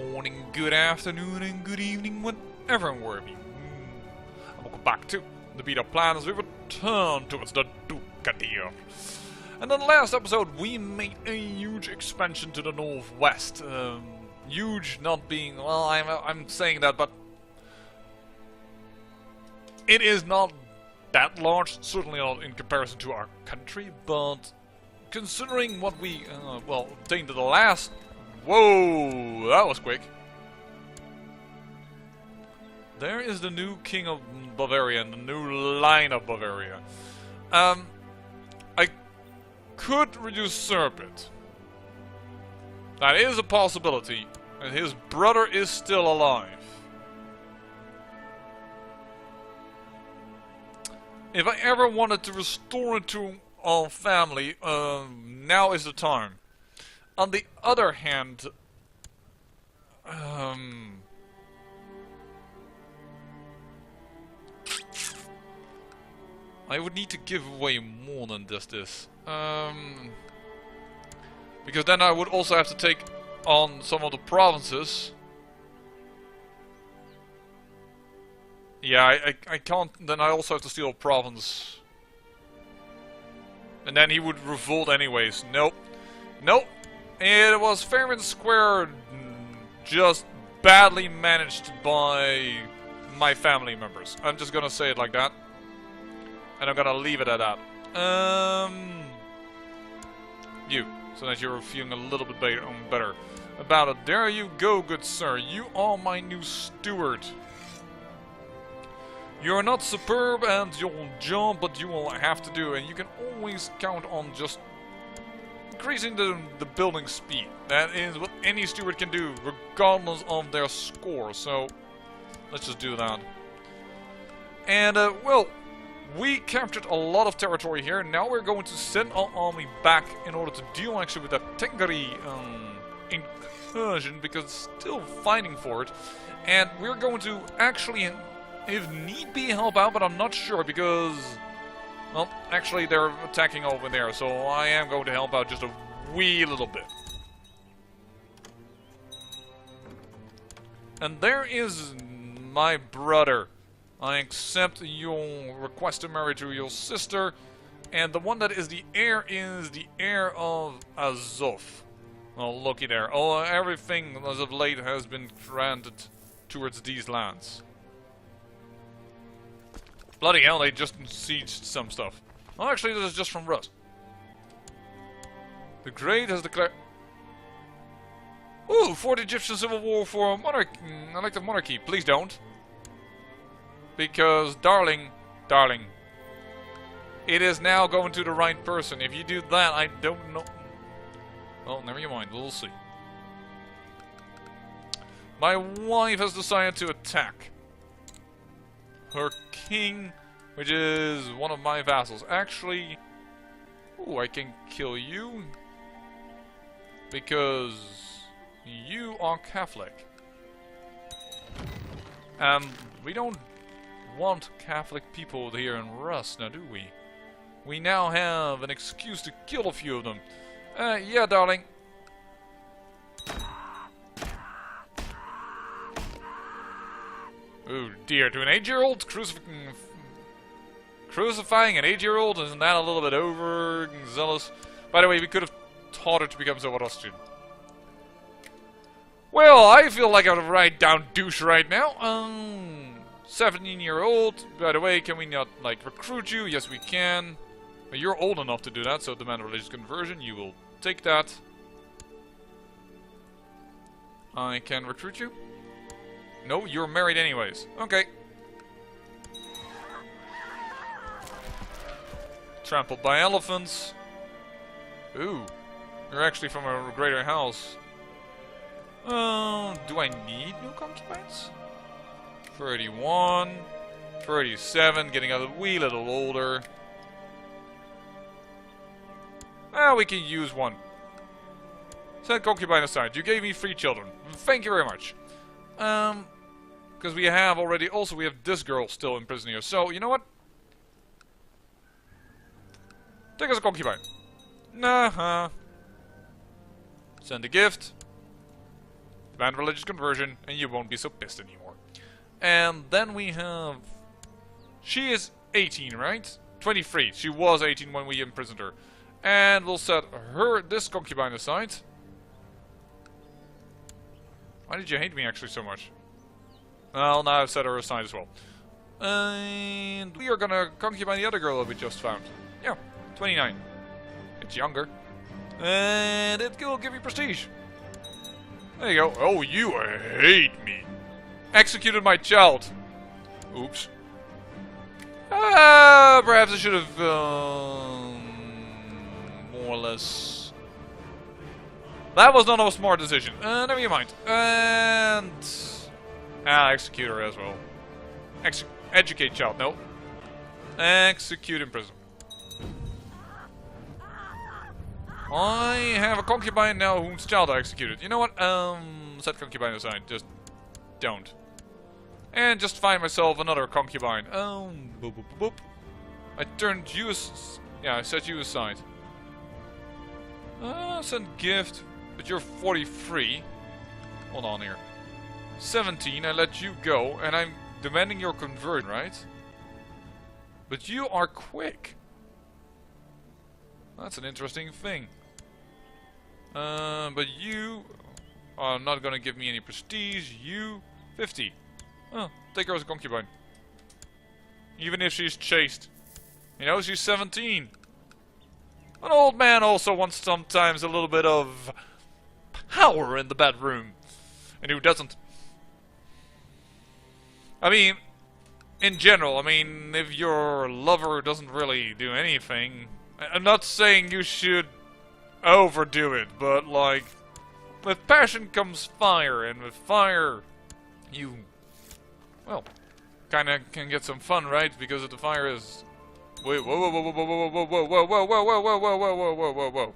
morning, good afternoon, and good evening, whenever and wherever you and welcome back to the beat up plan as we return towards the Ducatia. And in the last episode, we made a huge expansion to the northwest. Huge not being, well, I'm saying that, but it is not that large, certainly not in comparison to our country, but considering what we, obtained to the last... Whoa, that was quick. There is the new king of Bavaria and the new line of Bavaria. I could usurp it. That is a possibility. And his brother is still alive. If I ever wanted to restore it to our family, now is the time. On the other hand, I would need to give away more than just this. Because then I would also have to take on some of the provinces. Yeah, I can't, then I also have to steal a province. And then he would revolt anyways. Nope. Nope. It was fair and square, just badly managed by my family members. I'm just gonna say it like that. And I'm gonna leave it at that. You. So that you're feeling a little bit better about it. There you go, good sir. You are my new steward. You're not superb at your job, but you will have to do, and you can always count on just increasing the building speed. That is what any steward can do, regardless of their score. So, let's just do that. And, well, we captured a lot of territory here. Now we're going to send our army back in order to deal actually with that Tengari incursion, because it's still fighting for it. And we're going to actually, if need be, help out, but I'm not sure because... well, actually they're attacking over there, so I am going to help out just a wee little bit. And there is my brother. I accept your request to marry to your sister, and the one that is the heir of Azov. Oh, looky there. Oh, everything as of late has been granted towards these lands. Bloody hell, they just sieged some stuff. Well, actually, this is just from Rus. The Great has declared... Ooh, for the Egyptian civil war for elective monarchy. Please don't. Because, darling, it is now going to the right person. If you do that, I don't know... well, never mind, we'll see. My wife has decided to attack her king, which is one of my vassals. Actually, ooh, I can kill you because you are Catholic. And we don't want Catholic people here in Rus, now do we? We now have an excuse to kill a few of them. Yeah, darling. Oh dear, to an 8-year-old? Crucifying an 8-year-old? Isn't that a little bit overzealous? By the way, we could have taught her to become Zoroastrian. Well, I feel like I'm a right down douche right now. 17-year-old. By the way, can we not, like, recruit you? Yes, we can. But you're old enough to do that, so demand religious conversion. You will take that. I can recruit you. No, you're married anyways. Okay. Trampled by elephants. Ooh. You're actually from a greater house. Do I need new concubines? 31. 37. Getting a wee little older. Ah, we can use one. Set concubine aside. You gave me 3 children. Thank you very much. Because we have already, also we have this girl still in prison here. So, you know what? Take as a concubine. Nah-huh. Send a gift. Demand religious conversion, and you won't be so pissed anymore. And then we have... She is 18, right? 23. She was 18 when we imprisoned her. And we'll set her, this concubine aside. Why did you hate me actually so much? Well, now I've set her aside as well. And we are gonna concubine the other girl that we just found. Yeah, 29. It's younger. And it will give you prestige. There you go. Oh, you hate me. Executed my child. Oops. Perhaps I should have, more or less... That was not a smart decision. Never mind. And... execute her as well. Educate child, no. Execute in prison. I have a concubine now whose child I executed. You know what? Set concubine aside. Just don't. And just find myself another concubine. Boop, boop, boop, boop. I turned you yeah, I set you aside. Send gift. But you're 43. Hold on here. 17, I let you go, and I'm demanding your conversion, right? But you are quick. That's an interesting thing. But you are not gonna give me any prestige. You, 50. Oh, take her as a concubine. Even if she's chaste. You know, she's 17. An old man also wants sometimes a little bit of power in the bedroom. And who doesn't? I mean, in general, I mean, if your lover doesn't really do anything, I'm not saying you should overdo it, but like, with passion comes fire, and with fire, you, well, kinda can get some fun, right? Because if the fire is... Wait, whoa, whoa, whoa, whoa, whoa, whoa, whoa, whoa, whoa, whoa, whoa, whoa, whoa, whoa, whoa, whoa, whoa, whoa.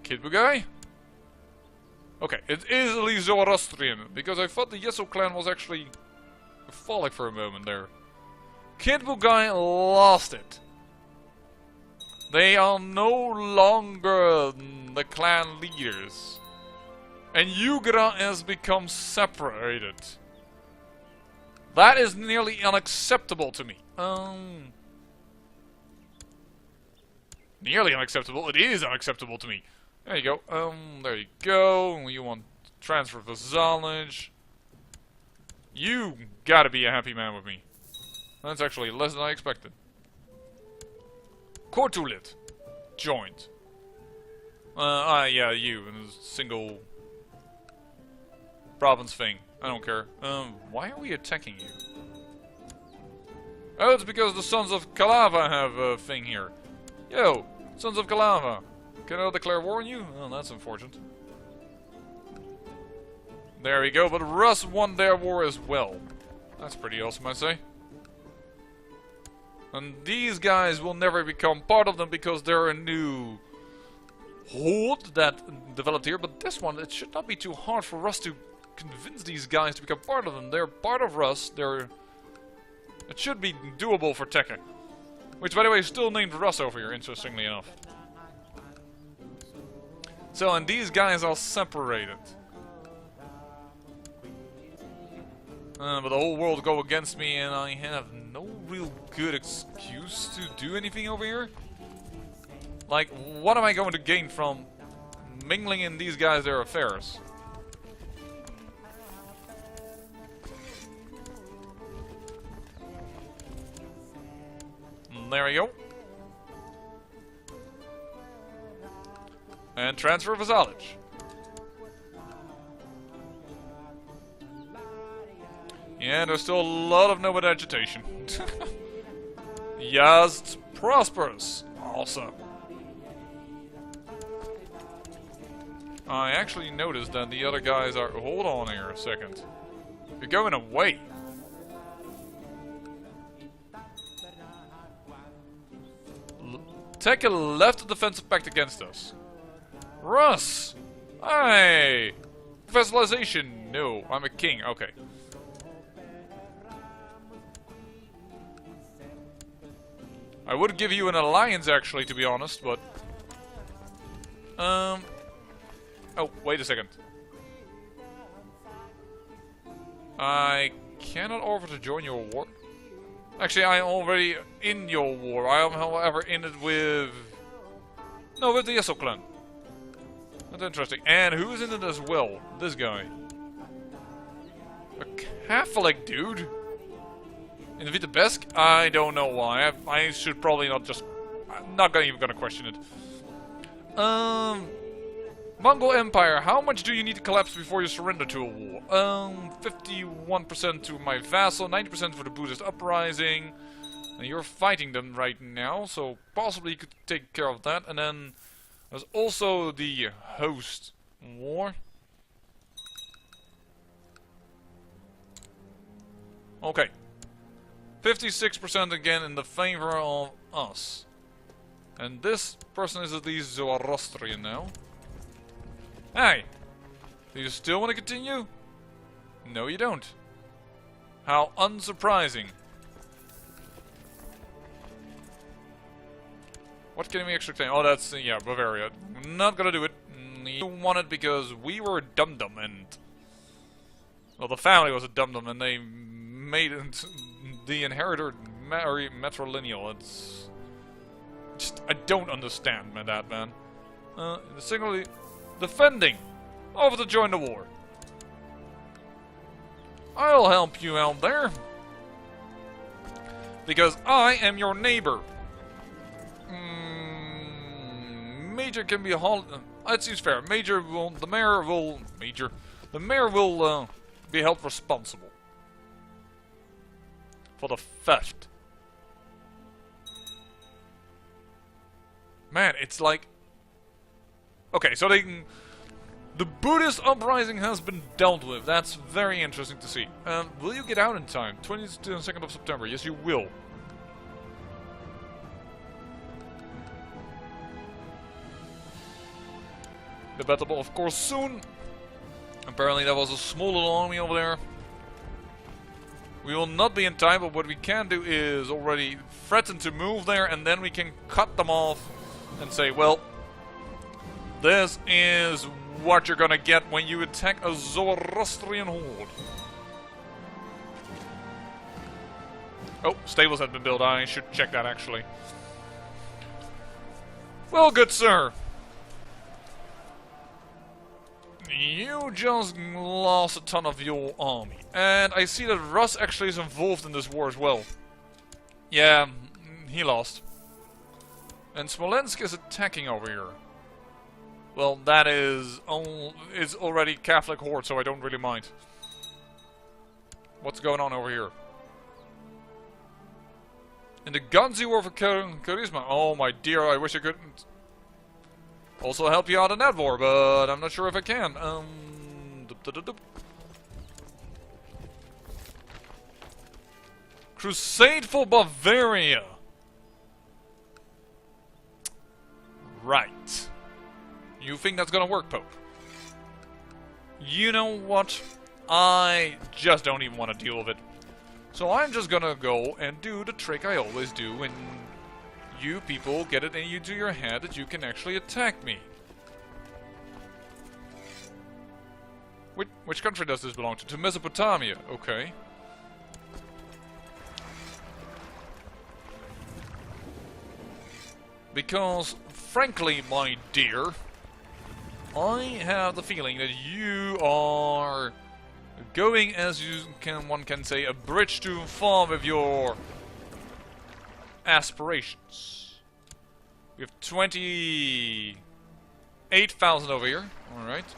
Kid guy? Okay, it is at least Zoroastrian, because I thought the Yeso clan was actually Catholic for a moment there. Kid guy lost it. They are no longer the clan leaders. And Yugra has become separated. That is nearly unacceptable to me. Nearly unacceptable. It is unacceptable to me. There you go. There you go. You want transfer vassalage. You gotta be a happy man with me. That's actually less than I expected. Kortulit. Joined. Yeah, you. In a single province thing. I don't care. Why are we attacking you? Oh, it's because the Sons of Kalava have a thing here. Yo, Sons of Kalava. Can I declare war on you? Oh, that's unfortunate. There we go, but Russ won their war as well. That's pretty awesome, I say. And these guys will never become part of them because they're a new horde that developed here. But this one, it should not be too hard for Russ to convince these guys to become part of them. They're part of Russ. It should be doable for Tekka. Which, by the way, is still named Russ over here, interestingly enough. So, and these guys are separated. But the whole world go against me, and I have no real good excuse to do anything over here. Like, what am I going to gain from mingling in these guys' their affairs? And there we go. And transfer vassalage. Yeah, there's still a lot of nomad agitation. Yazd prospers. Awesome. I actually noticed that the other guys are... Hold on here a second. You're going away. Tekka left the defensive pact against us. Russ! Hey! Vassalization! No, I'm a king. Okay. I would give you an alliance, actually, to be honest, but... Oh, wait a second. I cannot offer to join your war. Actually, I am already in your war. I am, however, in it with... No, with the Yesel clan. That's interesting. And who's in it as well? This guy. A Catholic dude? In the Vitebesk? I don't know why. I should probably not just... I'm not even gonna question it. Mongol Empire, how much do you need to collapse before you surrender to a war? 51% to my vassal, 90% for the Buddhist uprising. And you're fighting them right now, so possibly you could take care of that. And then there's also the host war. Okay. 56% again in the favor of us. And this person is at least Zoroastrian now. Hey! Do you still want to continue? No, you don't. How unsurprising. What can we actually claim? Oh, that's, yeah, Bavaria. Not gonna do it. You want it because we were a dum-dum and... Well, the family was a dum-dum and they made it the inheritor matrilineal. It's... Just, I don't understand that, man. Singly... Defending! Over to join the war. I'll help you out there. Because I am your neighbor. Major can be that seems fair. The mayor will be held responsible for the theft. Man, it's like... Okay, so the Buddhist uprising has been dealt with. That's very interesting to see. Will you get out in time? 22nd of September. Yes, you will. Debatable, of course, soon. Apparently there was a small little army over there. We will not be in time, but what we can do is already threaten to move there, and then we can cut them off and say, well... This is what you're gonna get when you attack a Zoroastrian horde. Oh, stables have been built. I should check that, actually. Well, good sir. You just lost a ton of your army. And I see that Russ actually is involved in this war as well. Yeah, he lost. And Smolensk is attacking over here. Well, that is already Catholic horde, so I don't really mind. What's going on over here? In the Ganzi war for charisma. Oh my dear, I wish I couldn't also help you out in that war, but I'm not sure if I can. Crusade for Bavaria. Right. You think that's gonna work, Pope? You know what? I just don't even want to deal with it. So I'm just gonna go and do the trick I always do when you people get it into your head that you can actually attack me. Which country does this belong to? To Mesopotamia. Okay. Because, frankly, my dear... I have the feeling that you are going, as one can say, a bridge too far with your aspirations. We have 28,000 over here. Alright.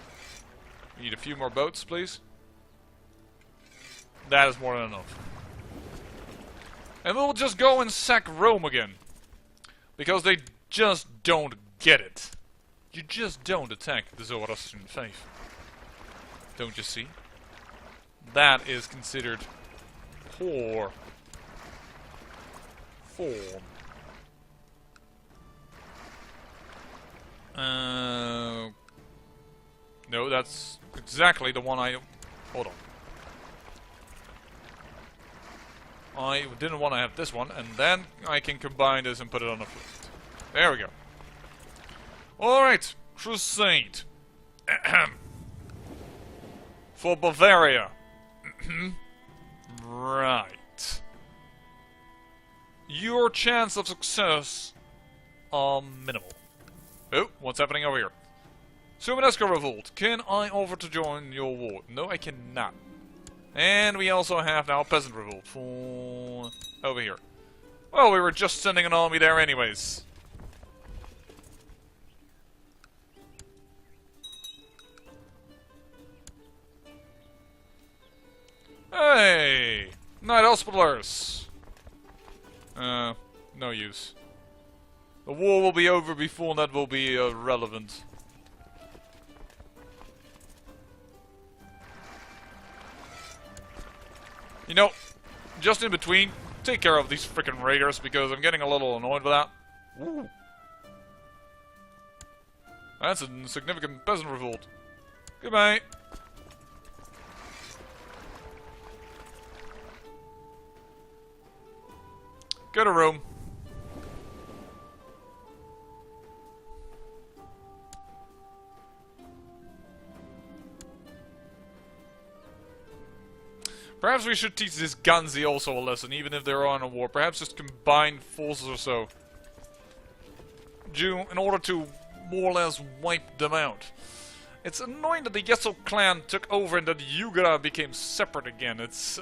We need a few more boats, please. That is more than enough. And we'll just go and sack Rome again. Because they just don't get it. You just don't attack the Zoroastrian faith. Don't you see? That is considered poor form. No, that's exactly the one I... Hold on. I didn't want to have this one, and then I can combine this and put it on the fleet. There we go. Alright, Crusade. For Bavaria. Right. Your chance of success are minimal. Oh, what's happening over here? Sumanesco Revolt. Can I offer to join your war? No, I cannot. And we also have now Peasant Revolt for over here. Well, we were just sending an army there anyways. Hey! Night Hospitalers! No use. The war will be over before that will be relevant. You know, just in between, take care of these frickin' raiders because I'm getting a little annoyed with that. Ooh. That's a significant peasant revolt. Goodbye. Go to Rome. Perhaps we should teach this Ganzi also a lesson, even if they're on a war. Perhaps just combine forces or so. In order to more or less wipe them out. It's annoying that the Yeso clan took over and that Yugara became separate again. It's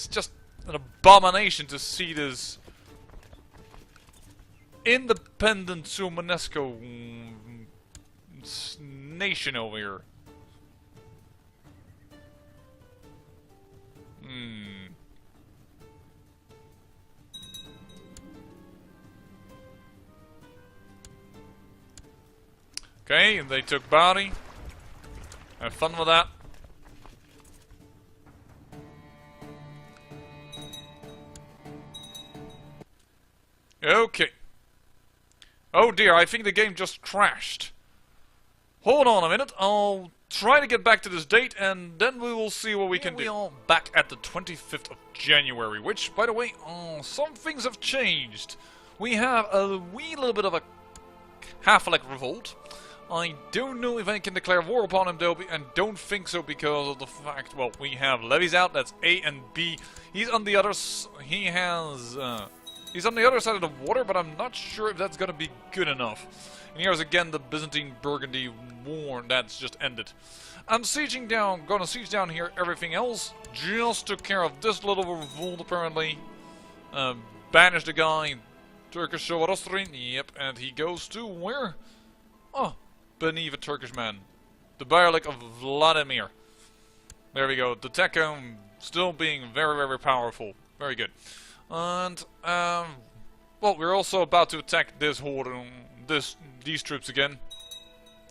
just an abomination to see this independent Sumanesco nation over here. Okay, and they took Bari. Have fun with that. Okay. Oh dear, I think the game just crashed. Hold on a minute, I'll try to get back to this date and then we will see what we can do. We are back at the 25th of January, which, by the way, some things have changed. We have a wee little bit of a Catholic revolt. I don't know if I can declare war upon him though, and don't think so because of the fact, well, we have levies out, that's A and B. He's on the other, he's on the other side of the water, but I'm not sure if that's gonna be good enough. And here's again the Byzantine-Burgundy war that's just ended. I'm sieging down, gonna siege down here everything else. Just took care of this little revolt apparently. Banished the guy, Turkish Zoroastrian, yep, and he goes to where? Oh, beneath a Turkish man. The Beylik of Vladimir. There we go, the Tekom still being very, very powerful. Very good. And, well, we're also about to attack this horde, these troops again.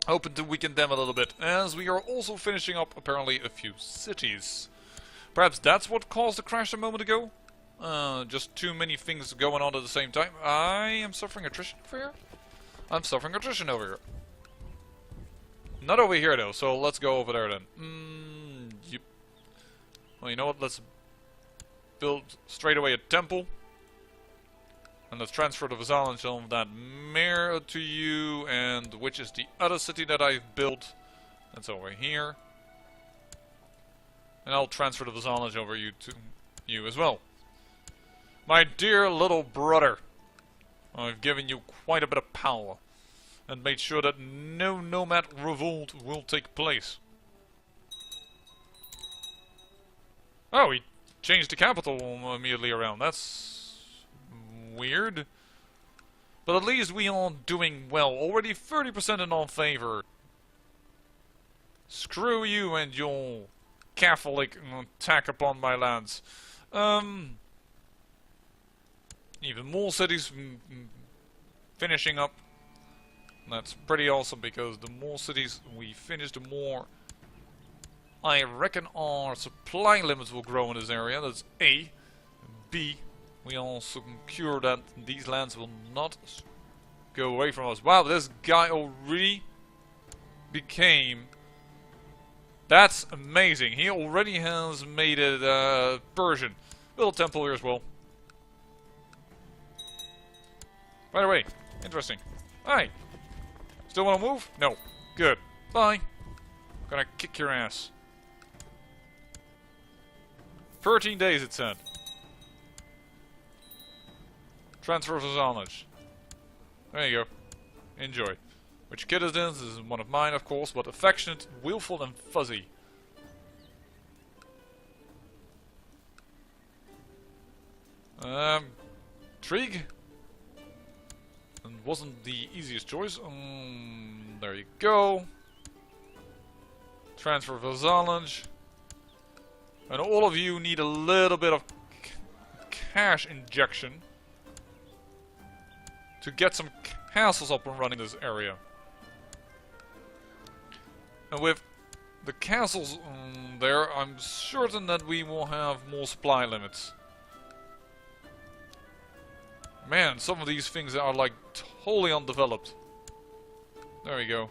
Hoping to weaken them a little bit, as we are also finishing up, apparently, a few cities. Perhaps that's what caused the crash a moment ago? Just too many things going on at the same time. I am suffering attrition over here? I'm suffering attrition over here. Not over here, though, so let's go over there, then. Yep. Well, you know what, let's build straight away a temple. And let's transfer the vassalage of that mayor to you, and which is the other city that I've built. That's over here. And I'll transfer the vassalage over you to you as well. My dear little brother, I've given you quite a bit of power, and made sure that no nomad revolt will take place. Oh, he changed the capital immediately around. That's weird. But at least we are doing well. Already 30% in our favor. Screw you and your Catholic attack upon my lands. Even more cities finishing up. That's pretty awesome, because the more cities we finish, the more I reckon our supply limits will grow in this area. That's A. B. We also secure that these lands will not go away from us. Wow, this guy already became... That's amazing. He already has made it Persian. Little temple here as well. By the way, interesting. Hi. Still want to move? No. Good. Bye. Gonna kick your ass. 13 days it said. Transfer of knowledge. There you go. Enjoy. Which kid is this? This is one of mine, of course, but affectionate, willful, and fuzzy. Trig? And wasn't the easiest choice. There you go. Transfer of knowledge. And all of you need a little bit of cash injection to get some castles up and running in this area. And with the castles there, I'm certain that we will have more supply limits. Man, some of these things are like totally undeveloped. There we go.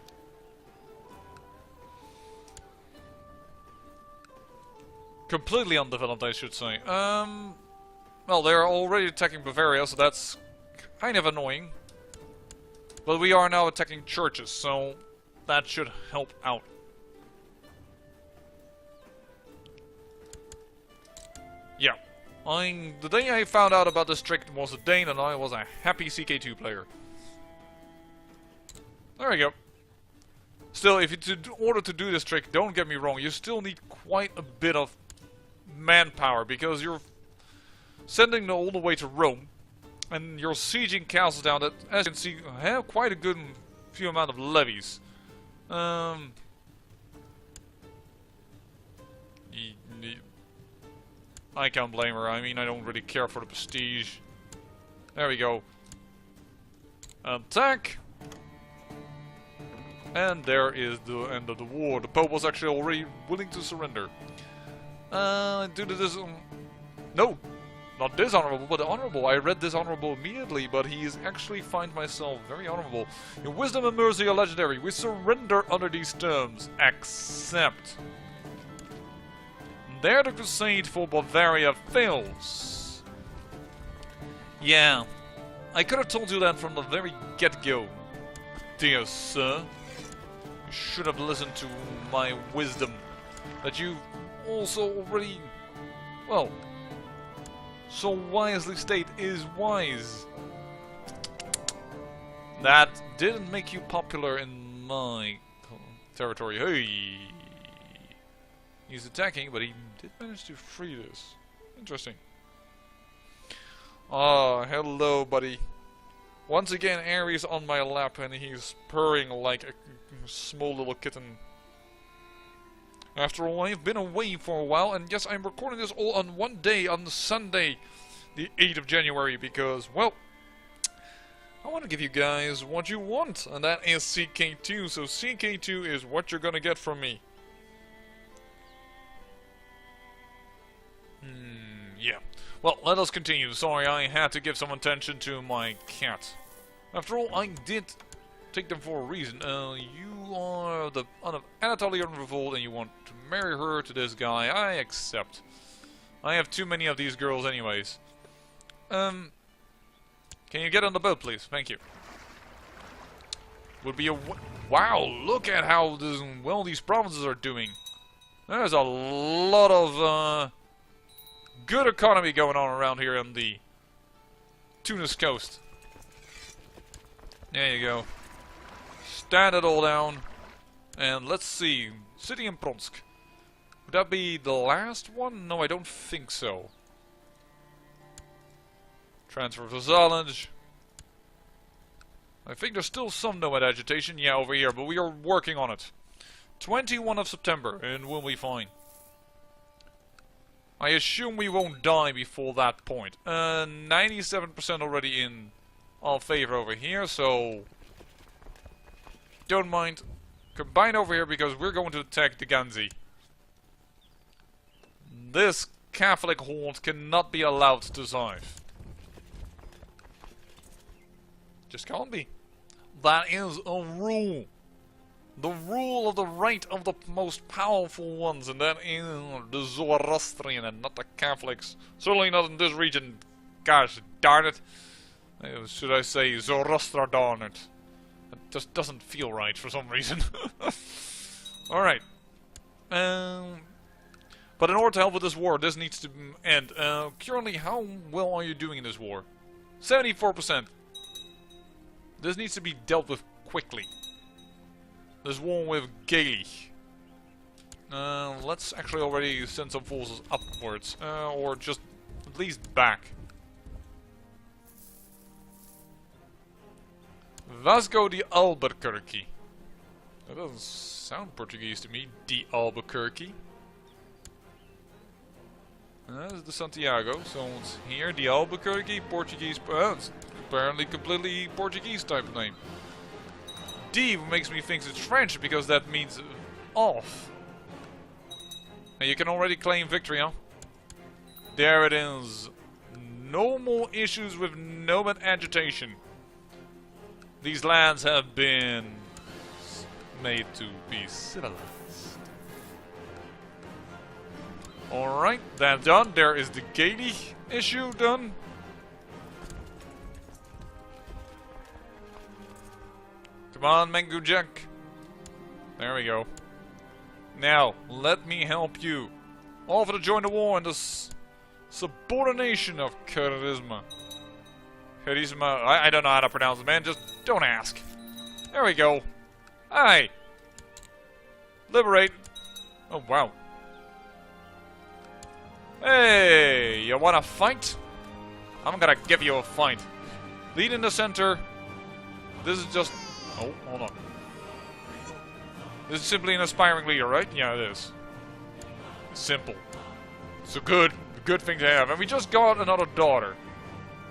Completely undeveloped, I should say. Well, they're already attacking Bavaria, so that's kind of annoying. But we are now attacking churches, so that should help out. Yeah. The day I found out about this trick was a Dane, and I was a happy CK2 player. There we go. Still, if in order to do this trick, don't get me wrong, you still need quite a bit of manpower, because you're sending them all the way to Rome, and you're sieging castles down that, as you can see, have quite a good few amount of levies. I can't blame her. I mean, I don't really care for the prestige. There we go. Attack! And there is the end of the war. The Pope was actually already willing to surrender. Due to this... no! Not dishonorable, but honorable. I read dishonorable immediately, but he is actually find myself very honorable. Your wisdom and mercy are legendary. We surrender under these terms. Accept. There the crusade for Bavaria fails. Yeah, I could have told you that from the very get-go, dear sir. You should have listened to my wisdom, that you also already, well, so wisely state is wise. That didn't make you popular in my territory. Hey! He's attacking, but he did manage to free this. Interesting. Ah, hello, buddy. Once again, Ares on my lap, and he's purring like a small little kitten. After all, I've been away for a while, and yes, I'm recording this all on one day, on Sunday, the 8th of January, because, well, I want to give you guys what you want, and that is CK2, so CK2 is what you're gonna get from me. Yeah. Well, let us continue. Sorry, I had to give some attention to my cat. After all, I did take them for a reason. You are the Anatolian revolt and you want to marry her to this guy. I accept. I have too many of these girls anyways. Can you get on the boat, please? Thank you. Would be a... wow, look at how well these provinces are doing. There's a lot of... good economy going on around here on the Tunis coast. There you go. Stand it all down. And let's see. City in Pronsk. Would that be the last one? No, I don't think so. Transfer to Zalanj. I think there's still some nomad agitation. Yeah, over here. But we are working on it. 21 of September. And we'll be fine. I assume we won't die before that point. 97% already in our favor over here, so don't mind. Combine over here because we're going to attack the Ganzi. This Catholic horde cannot be allowed to survive. Just can't be. That is a rule. The rule of the right of the most powerful ones, and that is the Zoroastrian and not the Catholics. Certainly not in this region. Gosh darn it. Should I say Zoroaster darn it? It just doesn't feel right for some reason. Alright. But in order to help with this war, this needs to end. Currently, how well are you doing in this war? 74%. This needs to be dealt with quickly. This war with Gaelic. Let's actually already send some forces upwards. Or just at least back. Vasco de Albuquerque. That doesn't sound Portuguese to me. De Albuquerque. This is the Santiago, so it's here, the Albuquerque, Portuguese, it's apparently completely Portuguese type of name. D makes me think it's French, because that means off. And you can already claim victory, huh? There it is. No more issues with nomad agitation. These lands have been made to be civilized. Alright, that's done. There is the Gaelic issue done. Come on, Mangu Jack. There we go. Now, let me help you. Offer to join the war in this subordination of charisma. Charisma, I don't know how to pronounce it, man. Just don't ask. There we go. Aye. Liberate. Oh, wow. Hey, you wanna fight? I'm gonna give you a fight. Lead in the center. This is just... Oh, hold on. This is simply an aspiring leader, right? Yeah, it is. Simple. It's a good thing to have. And we just got another daughter.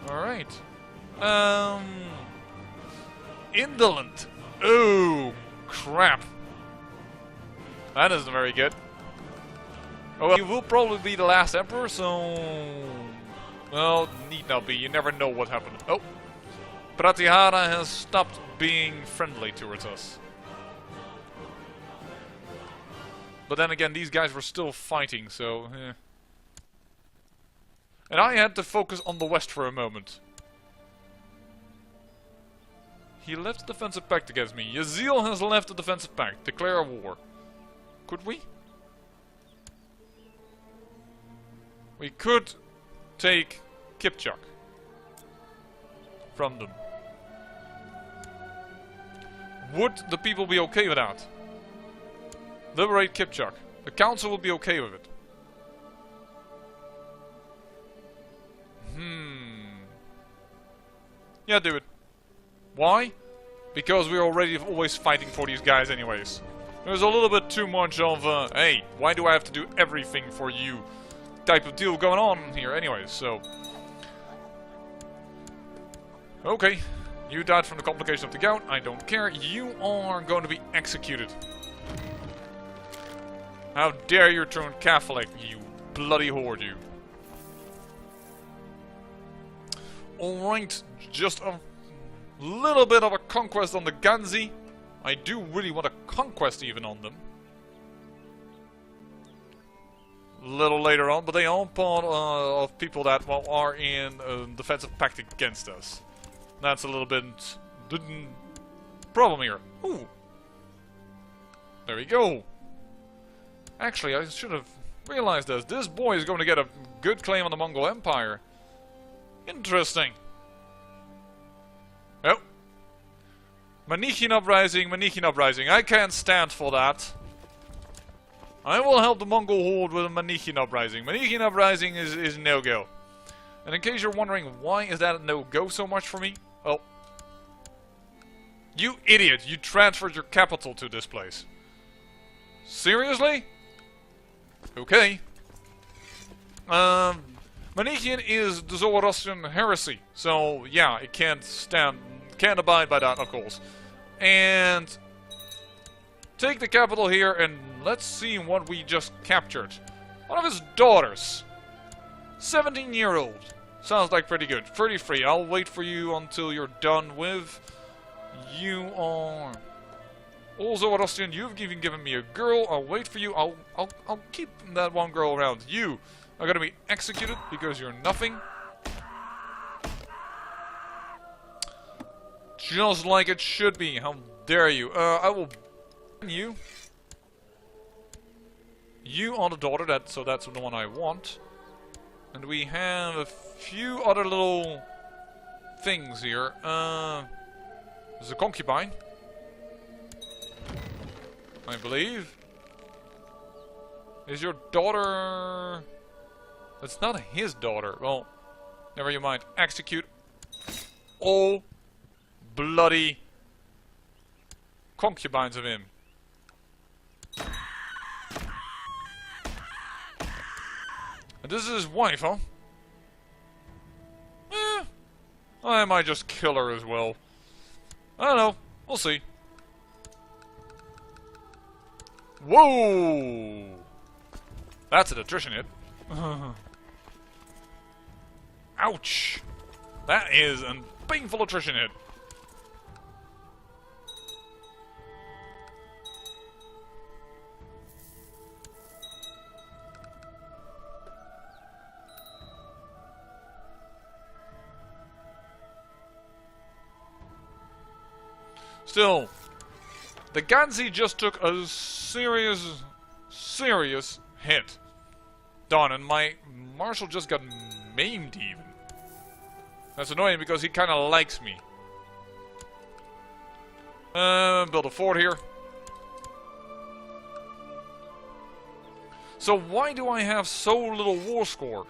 Alright. Indolent. Oh, crap. That isn't very good. Oh, well, you will probably be the last emperor, so... Well, need not be. You never know what happened. Oh. Pratihara has stopped being friendly towards us. But then again, these guys were still fighting, so... And I had to focus on the west for a moment. He left the defensive pact against me. Yazil has left the defensive pact. Declare a war. Could we? We could take Kipchak from them. Would the people be okay with that? Liberate Kipchak. The council will be okay with it. Yeah, do it. Why? Because we're already always fighting for these guys anyways. There's a little bit too much of hey, why do I have to do everything for you type of deal going on here anyways, so... Okay, you died from the complication of the gout, I don't care, you are going to be executed. How dare you turn Catholic, you bloody horde, you. Alright, just a little bit of a conquest on the Ganzi. I do really want a conquest even on them. A little later on, but they are part of people that are in defensive pact against us. That's a little bit problem here. Ooh. There we go. Actually, I should have realized this. This boy is going to get a good claim on the Mongol Empire. Interesting. Oh. Manichean uprising, Manichean uprising. I can't stand for that. I will help the Mongol horde with a Manichean uprising. Manichean uprising is no-go. And in case you're wondering why is that a no-go so much for me, well, you idiot, you transferred your capital to this place. Seriously? Okay. Manichean is the Zoroastrian heresy, so yeah, it can't abide by that, of course. And take the capital here, and let's see what we just captured. One of his daughters. 17-year-old. Sounds like pretty good. 33. I'll wait for you until you're done with. You are... Also, Zoroastrian, you've even given me a girl. I'll wait for you. I'll keep that one girl around. You are gonna be executed because you're nothing. Just like it should be. How dare you? I will ban you. You are the daughter, so that's the one I want. And we have a few other little things here. There's a concubine, I believe. Is your daughter... That's not his daughter. Well, never you mind. Execute all bloody concubines of him. And this is his wife, huh? I might just kill her as well. I don't know. We'll see. Whoa! That's an attrition hit. Ouch! That is a painful attrition hit. Still, the Ganzi just took a serious hit. Darn, and my marshal just got maimed even. That's annoying because he kind of likes me. Build a fort here. So why do I have so little war score?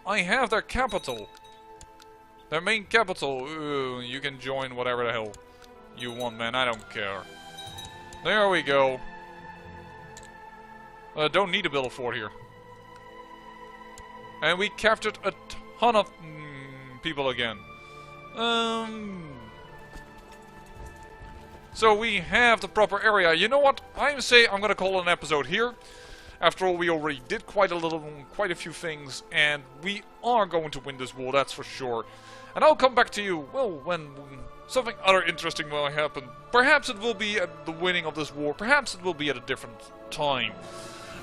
I have their capital. Their main capital. Ooh, you can join whatever the hell you want, man. I don't care. There we go. Don't need to build a fort here. And we captured a ton of people again. So we have the proper area. You know what? I'm gonna call an episode here. After all, we already did quite a few things, and we are going to win this war, that's for sure. And I'll come back to you, well, when something other interesting will happen. Perhaps it will be at the winning of this war, perhaps it will be at a different time.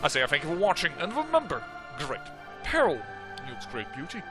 I say I thank you for watching, and remember, great peril yields great beauty.